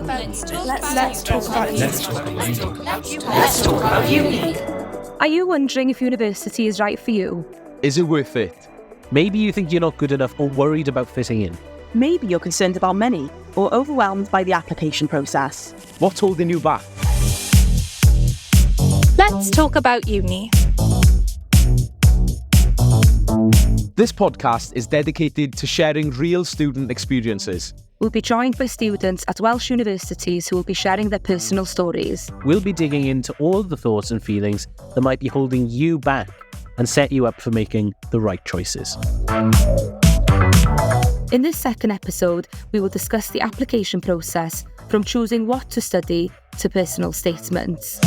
Let's talk about uni. Are you wondering if university is right for you? Is it worth it? Maybe you think you're not good enough or worried about fitting in. Maybe you're concerned about money or overwhelmed by the application process. What's holding you back? Let's talk about uni. This podcast is dedicated to sharing real student experiences. We'll be joined by students at Welsh universities who will be sharing their personal stories. We'll be digging into all the thoughts and feelings that might be holding you back and set you up for making the right choices. In this second episode, we will discuss the application process from choosing what to study to personal statements.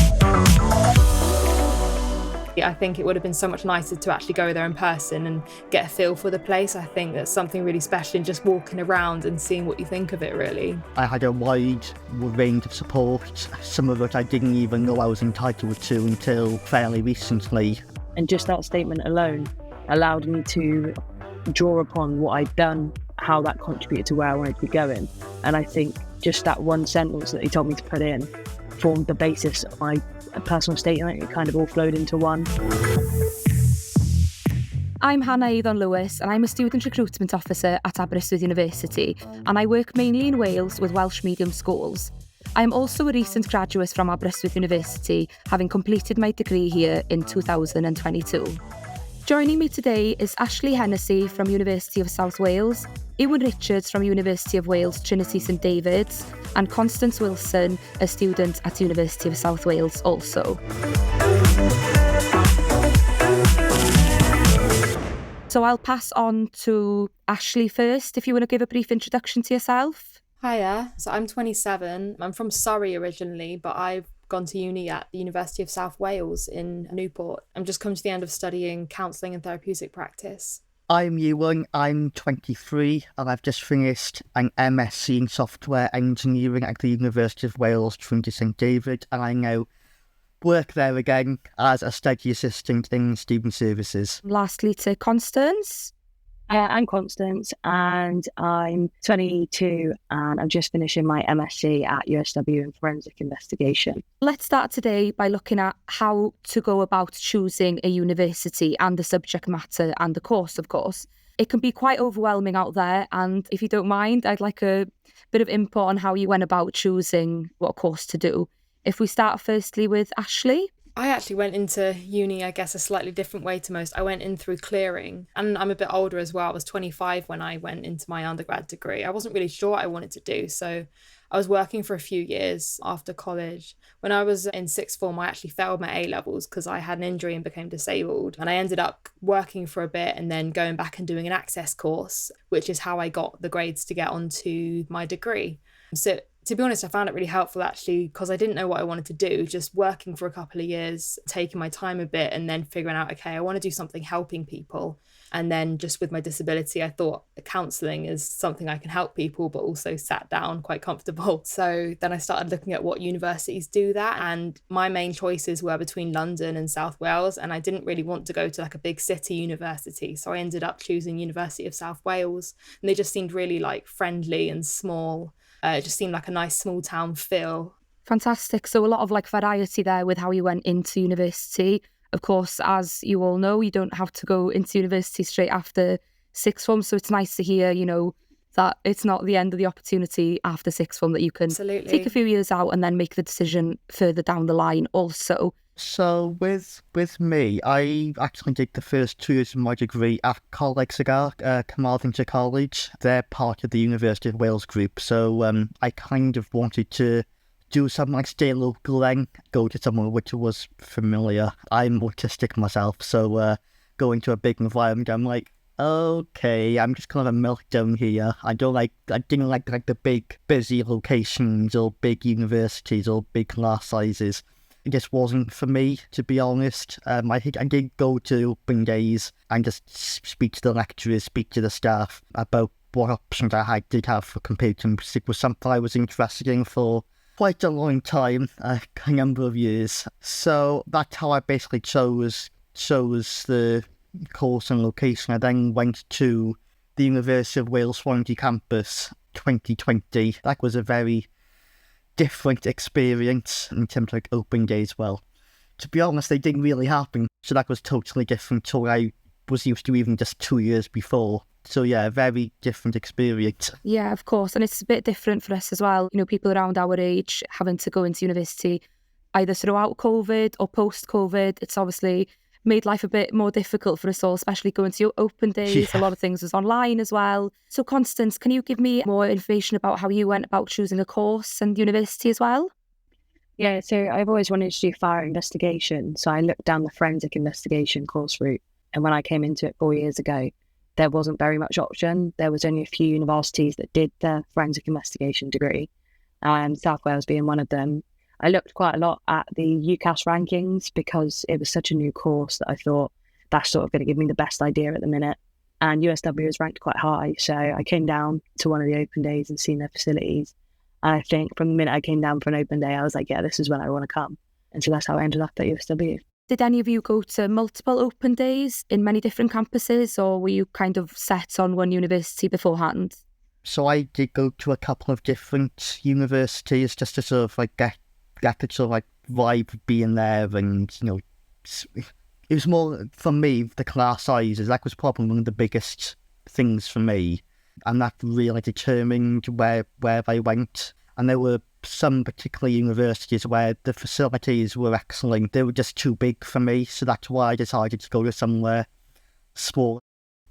I think it would have been so much nicer to actually go there in person and get a feel for the place. I think there's something really special in just walking around and seeing what you think of it, really. I had a wide range of support, some of it I didn't even know I was entitled to until fairly recently. And just that statement alone allowed me to draw upon what I'd done, how that contributed to where I wanted to be going. And I think just that one sentence that he told me to put in formed the basis of my personal statement. It kind of all flowed into one. I'm Hannah Eithon-Lewis and I'm a student recruitment officer at Aberystwyth University, and I work mainly in Wales with Welsh medium schools. I am also a recent graduate from Aberystwyth University, having completed my degree here in 2022. Joining me today is Ashley Hennessy from University of South Wales, Ewan Richards from University of Wales Trinity St David's, and Constance Wilson, a student at University of South Wales also. So I'll pass on to Ashley first, if you want to give a brief introduction to yourself. Hiya, so I'm 27. I'm from Surrey originally, but I've gone to uni at the University of South Wales in Newport. I'm just come to the end of studying counselling and therapeutic practice. I'm Ewan, I'm 23 and I've just finished an MSc in software engineering at the University of Wales Trinity St David, and I now work there again as a study assistant in student services. Lastly to Constance. I'm Constance and I'm 22 and I'm just finishing my MSc at USW in Forensic Investigation. Let's start today by looking at how to go about choosing a university and the subject matter and the course, of course. It can be quite overwhelming out there, and if you don't mind, I'd like a bit of input on how you went about choosing what course to do. If we start firstly with Ashley. I actually went into uni, I guess, a slightly different way to most. I went in through clearing, and I'm a bit older as well. I was 25 when I went into my undergrad degree. I wasn't really sure what I wanted to do, so I was working for a few years after college. When I was in sixth form, I actually failed my A-levels because I had an injury and became disabled. And I ended up working for a bit and then going back and doing an access course, which is how I got the grades to get onto my degree. So to be honest, I found it really helpful actually because I didn't know what I wanted to do, just working for a couple of years, taking my time a bit and then figuring out, okay, I want to do something helping people. And then just with my disability, I thought counselling is something I can help people, but also sat down quite comfortable. So then I started looking at what universities do that. And my main choices were between London and South Wales. And I didn't really want to go to like a big city university. So I ended up choosing University of South Wales. And they just seemed really like friendly and small. It just seemed like a nice small town feel. Fantastic. So a lot of like variety there with how you went into university. Of course, as you all know, you don't have to go into university straight after sixth form. So it's nice to hear, you know, that it's not the end of the opportunity after sixth form, that you can take a few years out and then make the decision further down the line also. So with me, I actually did the first 2 years of my degree at Coleg Sygar, Carmarthenshire College. They're part of the University of Wales group. So I kind of wanted to do something like stay local then, go to somewhere which was familiar. I'm autistic myself, so going to a big environment, I'm like, okay, I'm just kind of a meltdown here. I didn't like the big busy locations or big universities or big class sizes. It just wasn't for me, to be honest. I think I did go to open days and just speak to the lecturers, speak to the staff about what options I did have for computing. It was something I was interested in for quite a long time, a number of years. So that's how I basically chose the course and location. I then went to the University of Wales Swansea campus 2020. That was a very different experience in terms of like open days. Well, to be honest, they didn't really happen. So that was totally different to what I was used to even just 2 years before. So yeah, very different experience. Yeah, of course. And it's a bit different for us as well. You know, people around our age having to go into university either throughout COVID or post-COVID. It's obviously made life a bit more difficult for us all, especially going to your open days. Yeah. A lot of things was online as well. So Constance, can you give me more information about how you went about choosing a course and university as well? Yeah, so I've always wanted to do fire investigation. So I looked down the forensic investigation course route. And when I came into it 4 years ago, there wasn't very much option. There was only a few universities that did the forensic investigation degree, South Wales being one of them. I looked quite a lot at the UCAS rankings because it was such a new course that I thought that's sort of going to give me the best idea at the minute. And USW is ranked quite high. So I came down to one of the open days and seen their facilities. And I think from the minute I came down for an open day, I was like, yeah, this is when I want to come. And so that's how I ended up at USW. Did any of you go to multiple open days in many different campuses, or were you kind of set on one university beforehand? So I did go to a couple of different universities just to sort of like get the sort of like vibe of being there, and you know, it was more for me the class sizes. That was probably one of the biggest things for me, and that really determined where I went. And there were some particular universities where the facilities were excellent. They were just too big for me, so that's why I decided to go to somewhere small.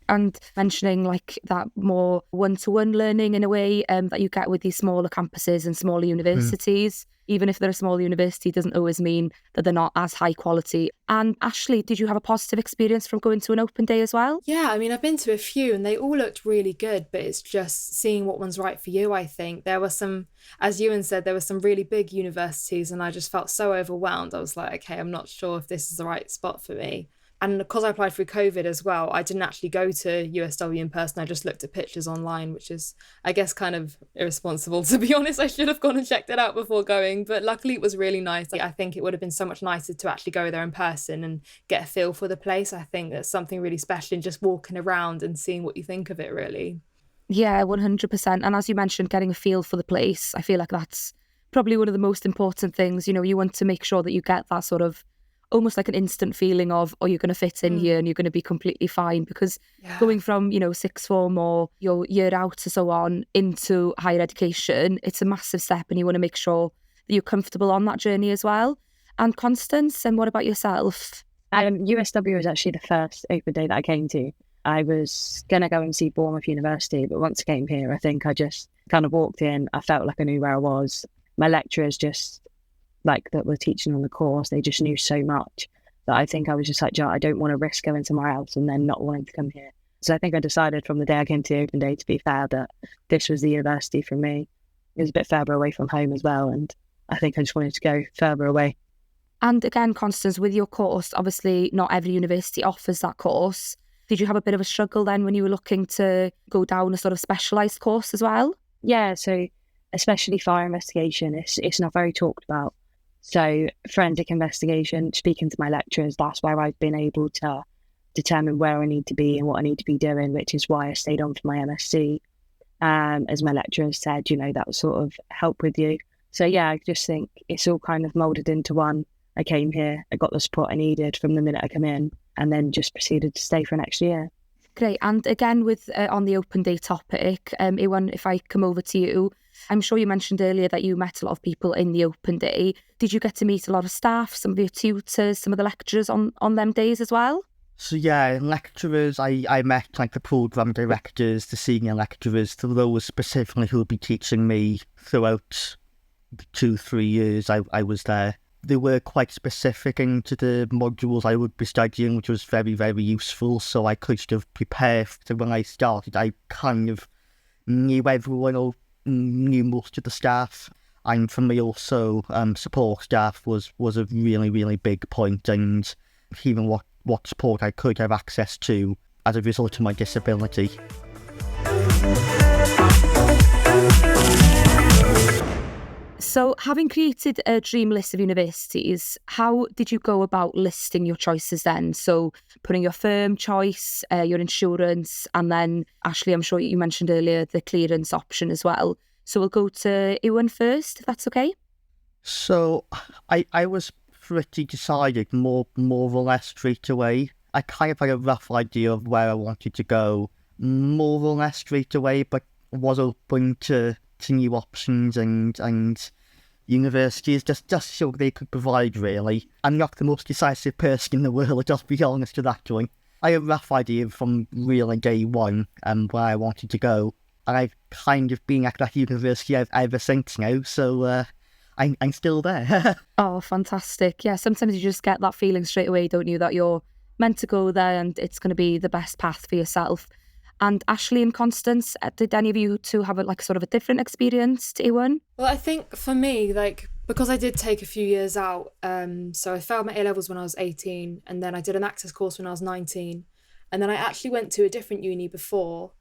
And mentioning like that more one-to-one learning in a way that you get with these smaller campuses and smaller universities. Even if they're a small university, doesn't always mean that they're not as high quality. And Ashley, did you have a positive experience from going to an open day as well? Yeah, I mean, I've been to a few and they all looked really good, but it's just seeing what one's right for you, I think. There were some, as Ewan said, there were some really big universities and I just felt so overwhelmed. I was like, okay, I'm not sure if this is the right spot for me. And because I applied through COVID as well, I didn't actually go to USW in person. I just looked at pictures online, which is, I guess, kind of irresponsible, to be honest. I should have gone and checked it out before going. But luckily, it was really nice. I think it would have been so much nicer to actually go there in person and get a feel for the place. I think there's something really special in just walking around and seeing what you think of it, really. Yeah, 100%. And as you mentioned, getting a feel for the place, I feel like that's probably one of the most important things. You know, you want to make sure that you get that sort of almost like an instant feeling of, oh, you're going to fit in here and you're going to be completely fine. Because going from, you know, sixth form or your year out or so on into higher education, it's a massive step and you want to make sure that you're comfortable on that journey as well. And Constance, and what about yourself? USW was actually the first open day that I came to. I was going to go and see Bournemouth University, but once I came here, I think I just kind of walked in. I felt like I knew where I was. My lecturers just, like that were teaching on the course, they just knew so much that I think I was just like, I don't want to risk going somewhere else and then not wanting to come here. So I think I decided from the day I came to the open day, to be fair, that this was the university for me. It was a bit further away from home as well, and I think I just wanted to go further away. And again, Constance, with your course, obviously not every university offers that course. Did you have a bit of a struggle then when you were looking to go down a sort of specialised course as well? Yeah, so especially fire investigation, it's not very talked about. So forensic investigation, speaking to my lecturers, that's where I've been able to determine where I need to be and what I need to be doing, which is why I stayed on for my MSc. As my lecturers said, you know, that will sort of help with you. So yeah, I just think it's all kind of moulded into one. I came here, I got the support I needed from the minute I come in, and then just proceeded to stay for next year. Great. And again, with on the open day topic, Ewan, if I come over to you, I'm sure you mentioned earlier that you met a lot of people in the open day. Did you get to meet a lot of staff, some of your tutors, some of the lecturers on them days as well? So yeah, lecturers, I met like the programme directors, the senior lecturers, those specifically who will be teaching me throughout the 2-3 years I was there. They were quite specific into the modules I would be studying, which was very, very useful. So I could sort of prepare for when I started. I kind of knew everyone or knew most of the staff. And for me also, support staff was a really, really big point, and even what support I could have access to as a result of my disability. So having created a dream list of universities, how did you go about listing your choices then? So putting your firm choice, your insurance, and then Ashley, I'm sure you mentioned earlier, the clearance option as well. So we'll go to Ewan first, if that's okay. So I was pretty decided more or less straight away. I kind of had a rough idea of where I wanted to go more or less straight away, but was open to new options and universities just so they could provide, really. I'm not the most decisive person in the world, I'll be honest with that point. I had a rough idea from really day one where I wanted to go, and I've kind of been at that university ever since now, so I'm still there. Oh, fantastic. Yeah, sometimes you just get that feeling straight away, don't you, that you're meant to go there and it's going to be the best path for yourself. And Ashley and Constance, did any of you two have sort of a different experience to Ewan? Well, I think for me, because I did take a few years out, so I failed my A-levels when I was 18, and then I did an access course when I was 19, and then I actually went to a different uni before.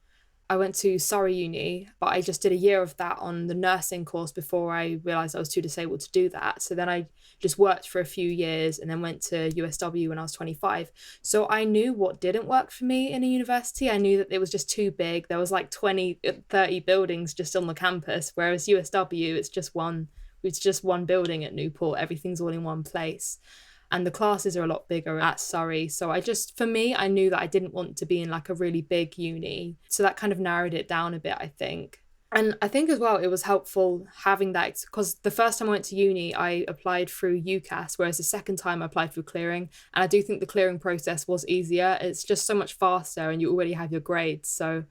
I went to Surrey Uni, but I just did a year of that on the nursing course before I realised I was too disabled to do that. So then I just worked for a few years and then went to USW when I was 25. So I knew what didn't work for me in a university. I knew that it was just too big. There was 20, 30 buildings just on the campus, whereas USW, it's just one building at Newport. Everything's all in one place. And the classes are a lot bigger at Surrey. So for me, I knew that I didn't want to be in a really big uni. So that kind of narrowed it down a bit, I think. And I think as well, it was helpful having that, because the first time I went to uni, I applied through UCAS, whereas the second time I applied through clearing. And I do think the clearing process was easier. It's just so much faster and you already have your grades. So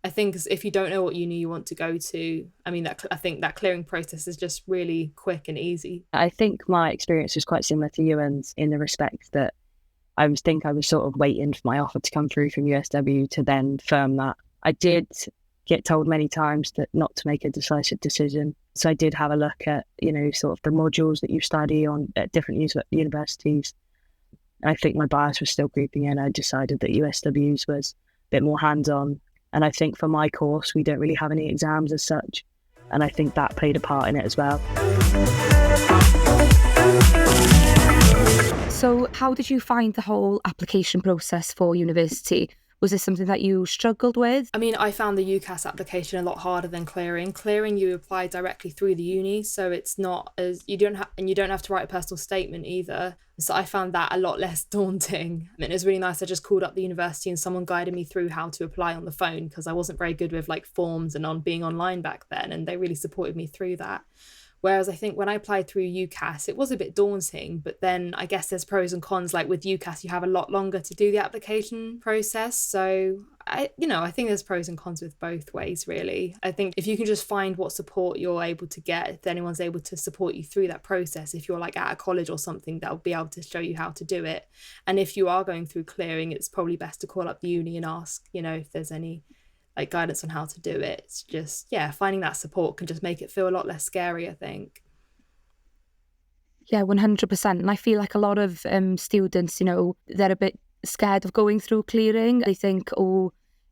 I think if you don't know what uni you want to go to, I think that clearing process is just really quick and easy. I think my experience was quite similar to Ewan's in the respect that I was sort of waiting for my offer to come through from USW to then firm that. I did get told many times that not to make a decisive decision. So I did have a look at, sort of the modules that you study on at different universities. I think my bias was still creeping in. I decided that USW's was a bit more hands-on. And I think for my course, we don't really have any exams as such. And I think that played a part in it as well. So how did you find the whole application process for university? Was this something that you struggled with? I found the UCAS application a lot harder than clearing. Clearing, you apply directly through the uni, so it's not as you don't have to write a personal statement either. So I found that a lot less daunting. It was really nice. I just called up the university and someone guided me through how to apply on the phone, because I wasn't very good with forms and on being online back then, and they really supported me through that. Whereas I think when I applied through UCAS, it was a bit daunting, but then I guess there's pros and cons. With UCAS, you have a lot longer to do the application process. So I think there's pros and cons with both ways, really. I think if you can just find what support you're able to get, if anyone's able to support you through that process, if you're at a college or something, they'll be able to show you how to do it. And if you are going through clearing, it's probably best to call up the uni and ask, if there's any guidance on how to do it. It's just, finding that support can just make it feel a lot less scary, I think. Yeah, 100%. And I feel like a lot of students, they're a bit scared of going through clearing. They think,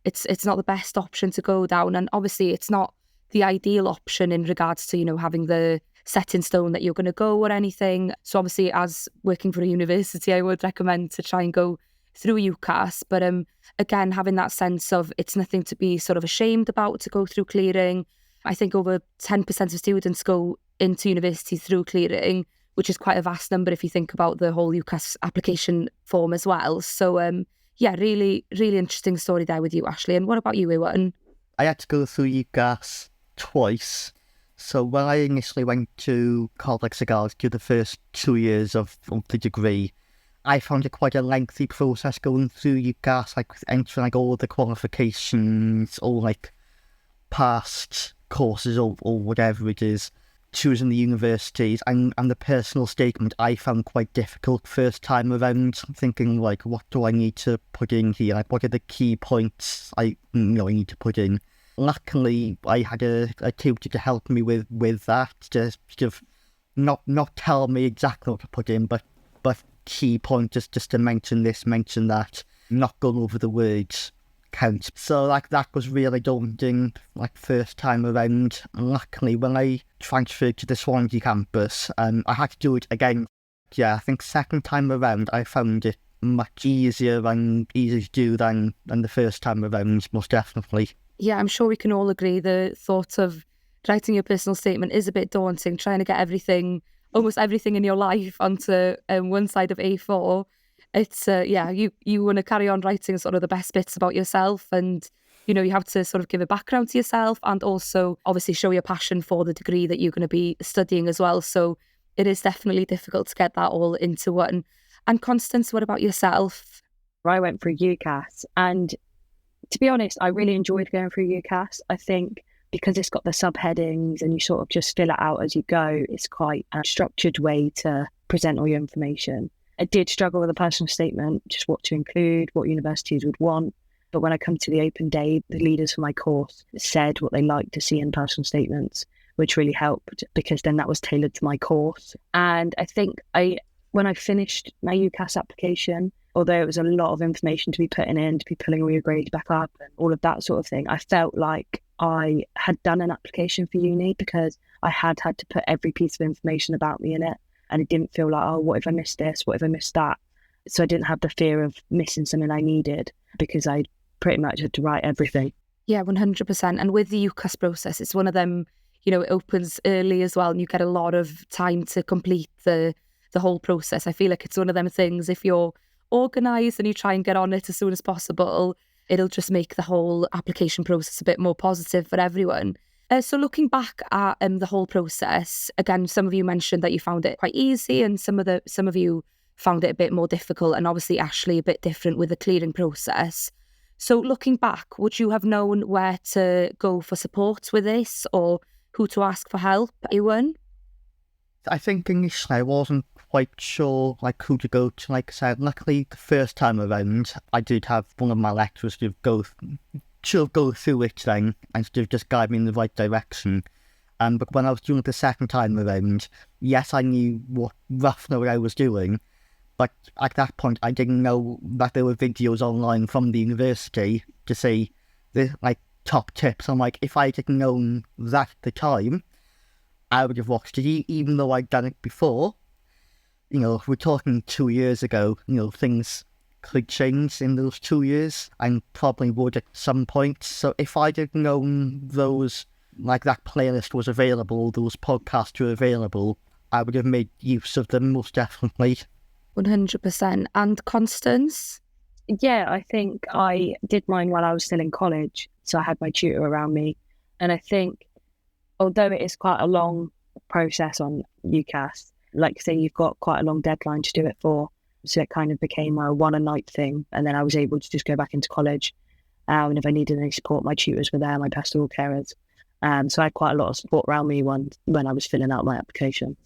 it's not the best option to go down. And obviously it's not the ideal option in regards to, having the set in stone that you're going to go or anything. So obviously, as working for a university, I would recommend to try and go through UCAS, but again, having that sense of it's nothing to be sort of ashamed about to go through clearing. I think over 10% of students go into university through clearing, which is quite a vast number if you think about the whole UCAS application form as well. So really, really interesting story there with you, Ashley. And what about you, Ewan? I had to go through UCAS twice. So when I initially went to College Cigars to the first 2 years of the degree, I found it quite a lengthy process going through UCAS, entering all the qualifications, or past courses or whatever it is, choosing the universities, and the personal statement I found quite difficult first time around, thinking what do I need to put in here? What are the key points I need to put in? Luckily, I had a tutor to help me with that, to sort of not tell me exactly what to put in, but key point just to mention this, mention that, not going over the words count. So that was really daunting first time around. And luckily when I transferred to the Swansea campus, I had to do it again. I think second time around I found it much easier to do than the first time around, most definitely. Yeah, I'm sure we can all agree the thought of writing your personal statement is a bit daunting, trying to get almost everything in your life onto one side of A4. It's, you want to carry on writing sort of the best bits about yourself, and, you have to sort of give a background to yourself and also obviously show your passion for the degree that you're going to be studying as well. So it is definitely difficult to get that all into one. And Constance, what about yourself? I went through UCAS, and to be honest, I really enjoyed going through UCAS. I think because it's got the subheadings and you sort of just fill it out as you go, it's quite a structured way to present all your information. I did struggle with a personal statement, just what to include, what universities would want. But when I come to the open day, the leaders for my course said what they liked to see in personal statements, which really helped because then that was tailored to my course. And I think when I finished my UCAS application, although it was a lot of information to be putting in, to be pulling all your grades back up and all of that sort of thing, I felt like I had done an application for uni because I had to put every piece of information about me in it. And it didn't feel like, oh, what if I missed this? What if I missed that? So I didn't have the fear of missing something I needed because I pretty much had to write everything. Yeah, 100%. And with the UCAS process, it's one of them, it opens early as well and you get a lot of time to complete the whole process. I feel like it's one of them things, if you're organised and you try and get on it as soon as possible, it'll just make the whole application process a bit more positive for everyone. So looking back at the whole process, again, some of you mentioned that you found it quite easy and some of you found it a bit more difficult, and obviously Ashley a bit different with the clearing process. So looking back, would you have known where to go for support with this or who to ask for help? Ewan? I think initially I wasn't quite sure who to go to. Like I said, luckily the first time around I did have one of my lecturers go through it then and just guide me in the right direction. But when I was doing it the second time around, yes, I knew what I was doing, but at that point I didn't know that there were videos online from the university to see the top tips. I'm like, if I didn't known that at the time, I would have watched it, even though I'd done it before. If we're talking 2 years ago, things could change in those 2 years and probably would at some point. So if I didn't know those, that playlist was available, those podcasts were available, I would have made use of them most definitely. 100%. And Constance? Yeah, I think I did mine while I was still in college. So I had my tutor around me. And I think, although it is quite a long process on UCAS, like say you've got quite a long deadline to do it for. So it kind of became a one a night thing. And then I was able to just go back into college. And if I needed any support, my tutors were there, my pastoral carers. So I had quite a lot of support around me when I was filling out my application.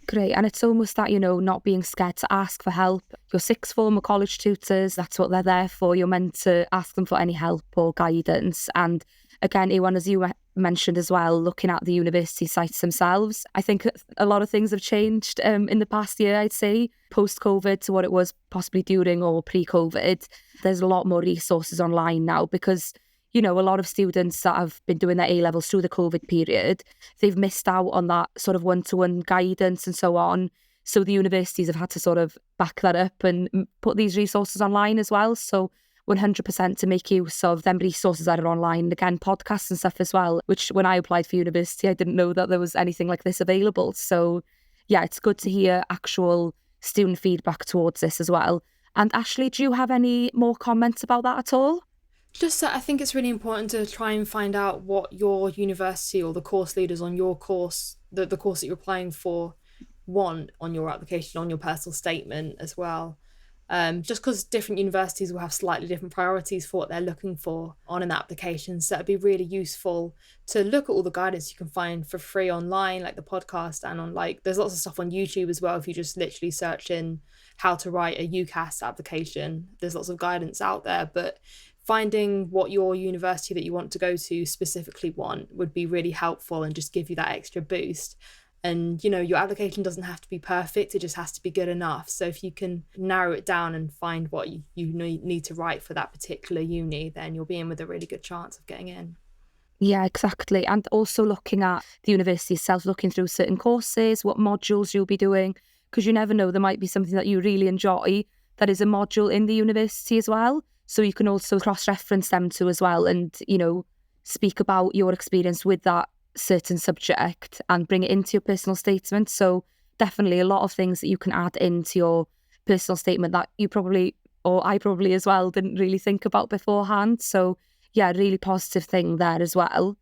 Great. And it's almost that, not being scared to ask for help. Your sixth form or college tutors, that's what they're there for. You're meant to ask them for any help or guidance. And again, Ewan, as you mentioned as well, looking at the university sites themselves, I think a lot of things have changed in the past year, I'd say, post-COVID to what it was possibly during or pre-COVID. There's a lot more resources online now because, a lot of students that have been doing their A-levels through the COVID period, they've missed out on that sort of one-to-one guidance and so on. So the universities have had to sort of back that up and put these resources online as well. So 100% to make use of them resources that are online. Again, podcasts and stuff as well, which when I applied for university, I didn't know that there was anything like this available. So yeah, it's good to hear actual student feedback towards this as well. And Ashley, do you have any more comments about that at all? Just that I think it's really important to try and find out what your university or the course leaders on your course, the course that you're applying for, want on your application, on your personal statement as well. Just because different universities will have slightly different priorities for what they're looking for on an application. So it'd be really useful to look at all the guidance you can find for free online, like the podcast, and on there's lots of stuff on YouTube as well. If you just literally search in how to write a UCAS application, there's lots of guidance out there. But finding what your university that you want to go to specifically want would be really helpful and just give you that extra boost. And, your application doesn't have to be perfect. It just has to be good enough. So if you can narrow it down and find what you need to write for that particular uni, then you'll be in with a really good chance of getting in. Yeah, exactly. And also looking at the university itself, looking through certain courses, what modules you'll be doing, because you never know, there might be something that you really enjoy that is a module in the university as well. So you can also cross-reference them too as well and, speak about your experience with that certain subject and bring it into your personal statement. So definitely a lot of things that you can add into your personal statement that you probably, or I probably as well, didn't really think about beforehand. So yeah, really positive thing there as well.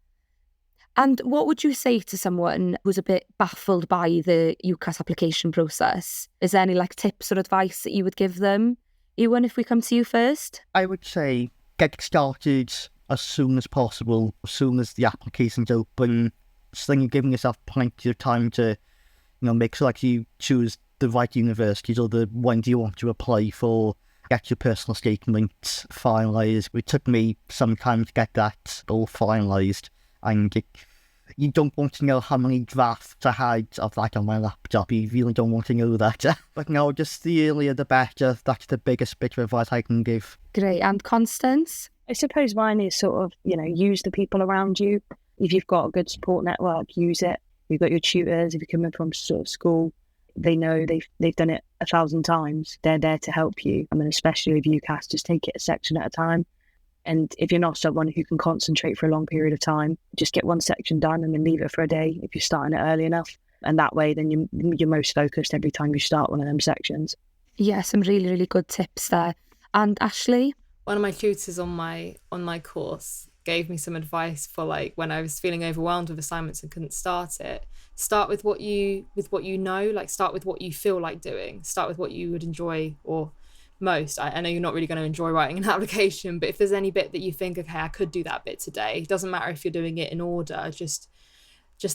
And what would you say to someone who's a bit baffled by the UCAS application process? Is there any like tips or advice that you would give them? Ewan, if we come to you first. I would say get started as soon as possible, as soon as the application's open. So then you're giving yourself plenty of time to, make sure like you choose the right universities or the ones you want to apply for, get your personal statement finalised. It took me some time to get that all finalised, and you don't want to know how many drafts I had of that on my laptop. You really don't want to know that. But no, just the earlier the better. That's the biggest bit of advice I can give. Great. And Constance? I suppose mine is sort of, use the people around you. If you've got a good support network, use it. You've got your tutors. If you're coming from sort of school, they know they've done it 1,000 times. They're there to help you. I mean, especially with UCAS, just take it a section at a time. And if you're not someone who can concentrate for a long period of time, just get one section done and then leave it for a day if you're starting it early enough. And that way, then you're most focused every time you start one of them sections. Yeah, some really, really good tips there. And Ashley? One of my tutors on my course gave me some advice for like when I was feeling overwhelmed with assignments and couldn't start it. Start with what you know, like start with what you feel like doing. Start with what you would enjoy or most. I know you're not really going to enjoy writing an application, but if there's any bit that you think, okay, I could do that bit today, it doesn't matter if you're doing it in order, just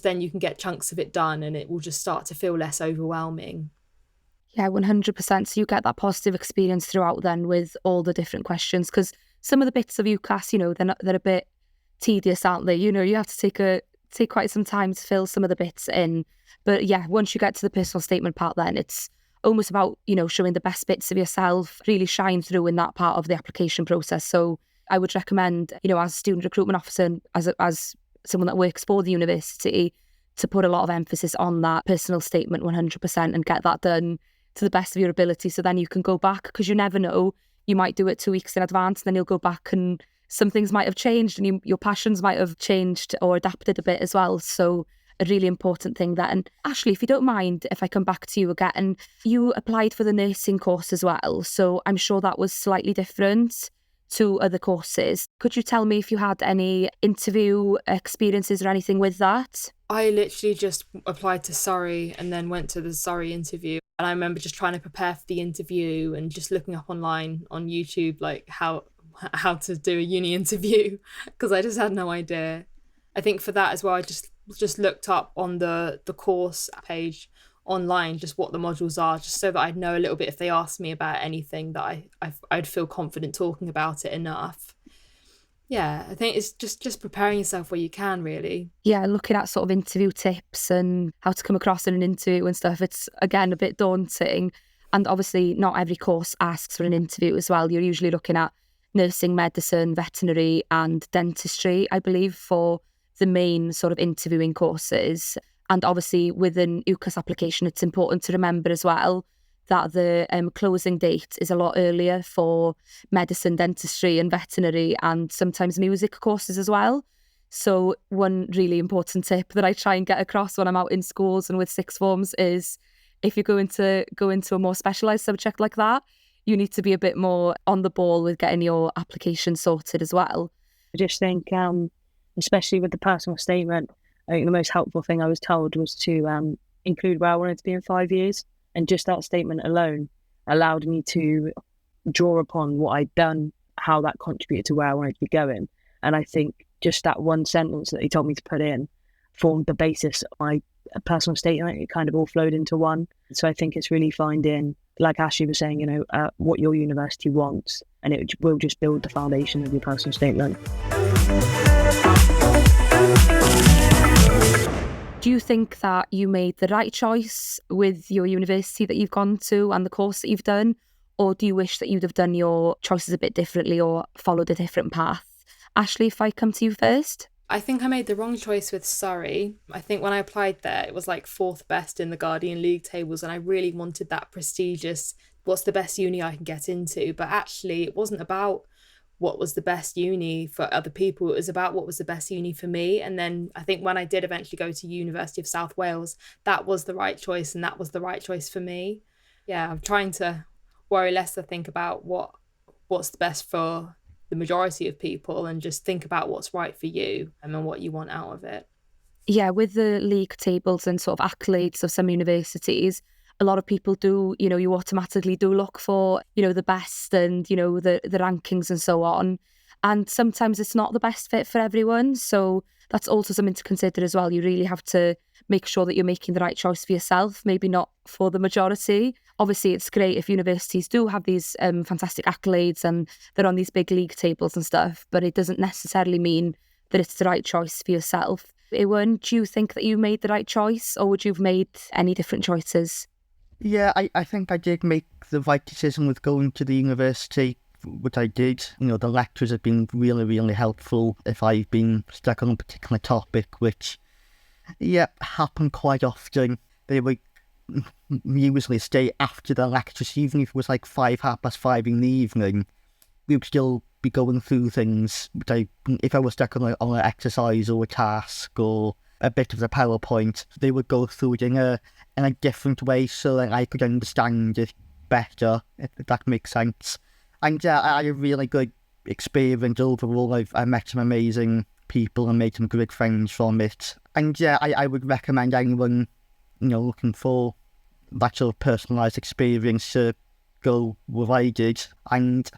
then you can get chunks of it done and it will just start to feel less overwhelming. Yeah, 100%. So you get that positive experience throughout then with all the different questions, because some of the bits of UCAS, they're a bit tedious, aren't they? You have to take quite some time to fill some of the bits in. But yeah, once you get to the personal statement part, then it's almost about, showing the best bits of yourself, really shine through in that part of the application process. So I would recommend, as a student recruitment officer and as someone that works for the university, to put a lot of emphasis on that personal statement 100% and get that done to the best of your ability. So then you can go back, because you never know, you might do it 2 weeks in advance and then you'll go back and some things might have changed and your passions might have changed or adapted a bit as well. So a really important thing there. And Ashley, if you don't mind, if I come back to you again, you applied for the nursing course as well. So I'm sure that was slightly different to other courses. Could you tell me if you had any interview experiences or anything with that? I literally just applied to Surrey and then went to the Surrey interview. And I remember just trying to prepare for the interview and just looking up online on YouTube, like how to do a uni interview, because I just had no idea. I think for that as well, I just looked up on the course page online just what the modules are, just so that I'd know a little bit if they asked me about anything that I'd feel confident talking about it enough. Yeah, I think it's just preparing yourself where you can, really. Yeah, looking at sort of interview tips and how to come across in an interview and stuff, it's, again, a bit daunting. And obviously not every course asks for an interview as well. You're usually looking at nursing, medicine, veterinary and dentistry, I believe, for the main sort of interviewing courses. And obviously with an UCAS application, it's important to remember as well that the closing date is a lot earlier for medicine, dentistry and veterinary and sometimes music courses as well. So one really important tip that I try and get across when I'm out in schools and with sixth forms is if you're going to go into a more specialised subject like that, you need to be a bit more on the ball with getting your application sorted as well. I just think, especially with the personal statement, I think the most helpful thing I was told was to include where I wanted to be in 5 years. And just that statement alone allowed me to draw upon what I'd done, how that contributed to where I wanted to be going. And I think just that one sentence that he told me to put in formed the basis of my personal statement. It kind of all flowed into one. So I think it's really finding, like Ashley was saying, what your university wants, and it will just build the foundation of your personal statement. Do you think that you made the right choice with your university that you've gone to and the course that you've done? Or do you wish that you'd have done your choices a bit differently or followed a different path? Ashley, if I come to you first. I think I made the wrong choice with Surrey. I think when I applied there, it was like 4th best in the Guardian League tables, and I really wanted that prestigious, what's the best uni I can get into? But actually, it wasn't about what was the best uni for other people. It was about what was the best uni for me. And then I think when I did eventually go to University of South Wales, that was the right choice, and that was the right choice for me. Yeah, I'm trying to worry less to think about what's the best for the majority of people, and just think about what's right for you and what you want out of it. Yeah, with the league tables and sort of accolades of some universities, a lot of people do, you automatically do look for, the best and, the rankings and so on. And sometimes it's not the best fit for everyone. So that's also something to consider as well. You really have to make sure that you're making the right choice for yourself, maybe not for the majority. Obviously, it's great if universities do have these fantastic accolades and they're on these big league tables and stuff, but it doesn't necessarily mean that it's the right choice for yourself. Ewan, do you think that you made the right choice, or would you have made any different choices? Yeah, I think I did make the right decision with going to the university, which I did. The lecturers have been really, really helpful if I've been stuck on a particular topic, which, happened quite often. They would usually stay after the lectures, even if it was like 5:30 in the evening. We would still be going through things. If I was stuck on an exercise or a task or a bit of the PowerPoint, they would go through it in a different way so that I could understand it better, if that makes sense. And I had a really good experience overall. I met some amazing people and made some great friends from it. And I would recommend anyone, looking for that sort of personalised experience to go where I did. And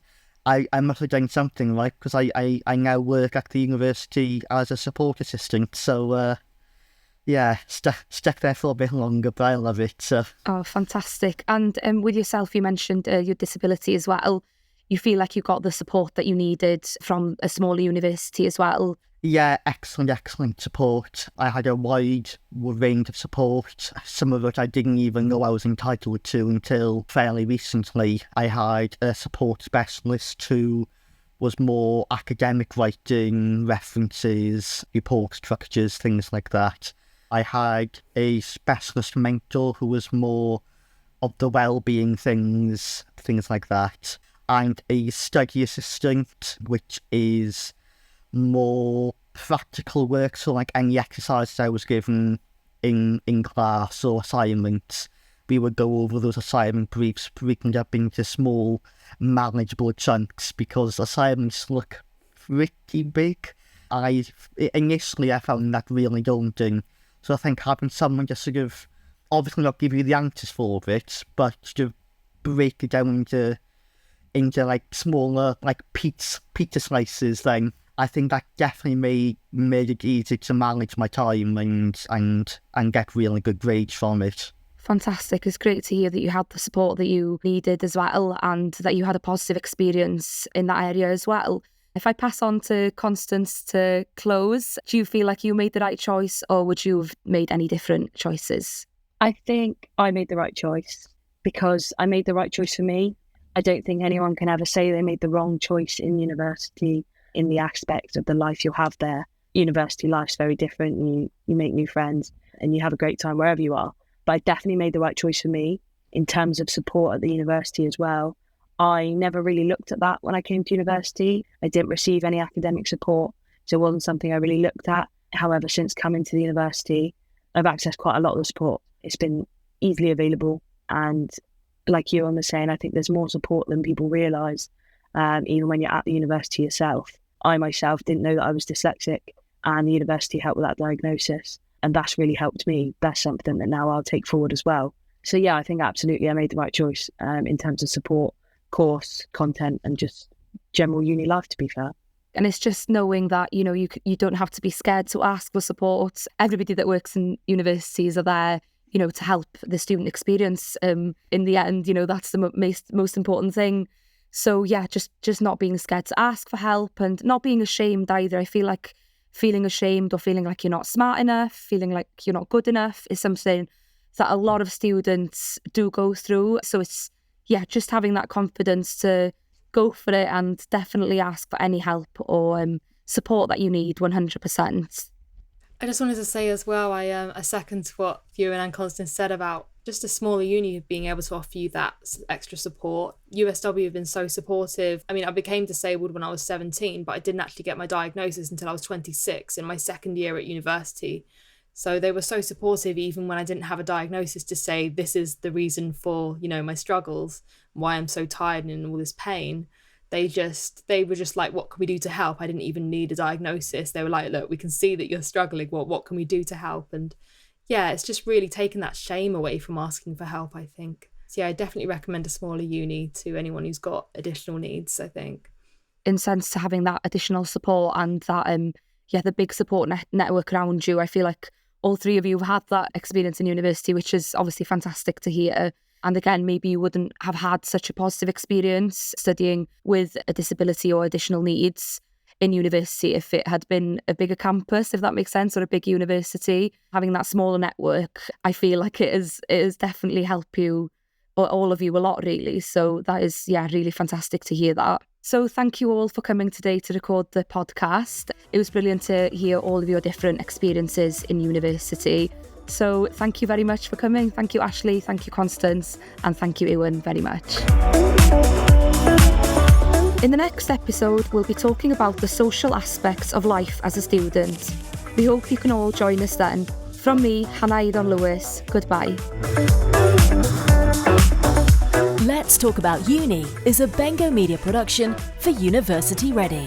I must have done something right, because I now work at the university as a support assistant. So, stuck there for a bit longer, but I love it. So. Oh, fantastic. And with yourself, you mentioned your disability as well. You feel like you got the support that you needed from a smaller university as well? Yeah, excellent support. I had a wide range of support. Some of it I didn't even know I was entitled to until fairly recently. I had a support specialist who was more academic writing, references, report structures, things like that. I had a specialist mentor who was more of the well-being things like that. And a study assistant, which is more practical work, so like any exercises I was given in class or assignments, we would go over those assignment briefs, breaking up into small manageable chunks, because assignments look pretty big. Initially I found that really daunting, so I think having someone just sort of obviously not give you the answers for it, but to break it down into like smaller like pizza slices, then I think that definitely made it easy to manage my time and get really good grades from it. Fantastic. It's great to hear that you had the support that you needed as well, and that you had a positive experience in that area as well. If I pass on to Constance to close, do you feel like you made the right choice, or would you have made any different choices? I think I made the right choice, because I made the right choice for me. I don't think anyone can ever say they made the wrong choice in university, in the aspect of the life you'll have there. University life's very different. You make new friends and you have a great time wherever you are. But I definitely made the right choice for me in terms of support at the university as well. I never really looked at that when I came to university. I didn't receive any academic support, so it wasn't something I really looked at. However, since coming to the university, I've accessed quite a lot of the support. It's been easily available, and like you was saying, I think there's more support than people realise, even when you're at the university yourself. I myself didn't know that I was dyslexic, and the university helped with that diagnosis, and that's really helped me. That's something that now I'll take forward as well. So yeah, I think absolutely I made the right choice in terms of support, course, content, and just general uni life, to be fair. And it's just knowing that, you don't have to be scared to ask for support. Everybody that works in universities are there, to help the student experience. In the end, that's the most important thing. So yeah, just not being scared to ask for help, and not being ashamed either. I feel like feeling ashamed or feeling like you're not smart enough, feeling like you're not good enough is something that a lot of students do go through. So it's, just having that confidence to go for it and definitely ask for any help or support that you need 100%. I just wanted to say as well, I second what Ewan and Constance said about just a smaller uni being able to offer you that extra support. USW have been so supportive. I mean, I became disabled when I was 17, but I didn't actually get my diagnosis until I was 26 in my second year at university. So they were so supportive even when I didn't have a diagnosis to say this is the reason for, my struggles, why I'm so tired and in all this pain. They were just like, what can we do to help? I didn't even need a diagnosis. They were like, look, we can see that you're struggling. What can we do to help? And yeah, it's just really taken that shame away from asking for help, I think. So yeah, I definitely recommend a smaller uni to anyone who's got additional needs, I think. In sense to having that additional support and that, the big support network around you, I feel like all three of you have had that experience in university, which is obviously fantastic to hear. And again, maybe you wouldn't have had such a positive experience studying with a disability or additional needs in university if it had been a bigger campus, if that makes sense, or a big university. Having that smaller network, I feel like it is definitely helped you, or all of you, a lot, really. So that is, really fantastic to hear that. So thank you all for coming today to record the podcast. It was brilliant to hear all of your different experiences in university. So thank you very much for coming. Thank you, Ashley. Thank you, Constance. And thank you, Ewan, very much. In the next episode, we'll be talking about the social aspects of life as a student. We hope you can all join us then. From me, Hannah Lewis, goodbye. Let's Talk About Uni is a Bengo Media production for University Ready.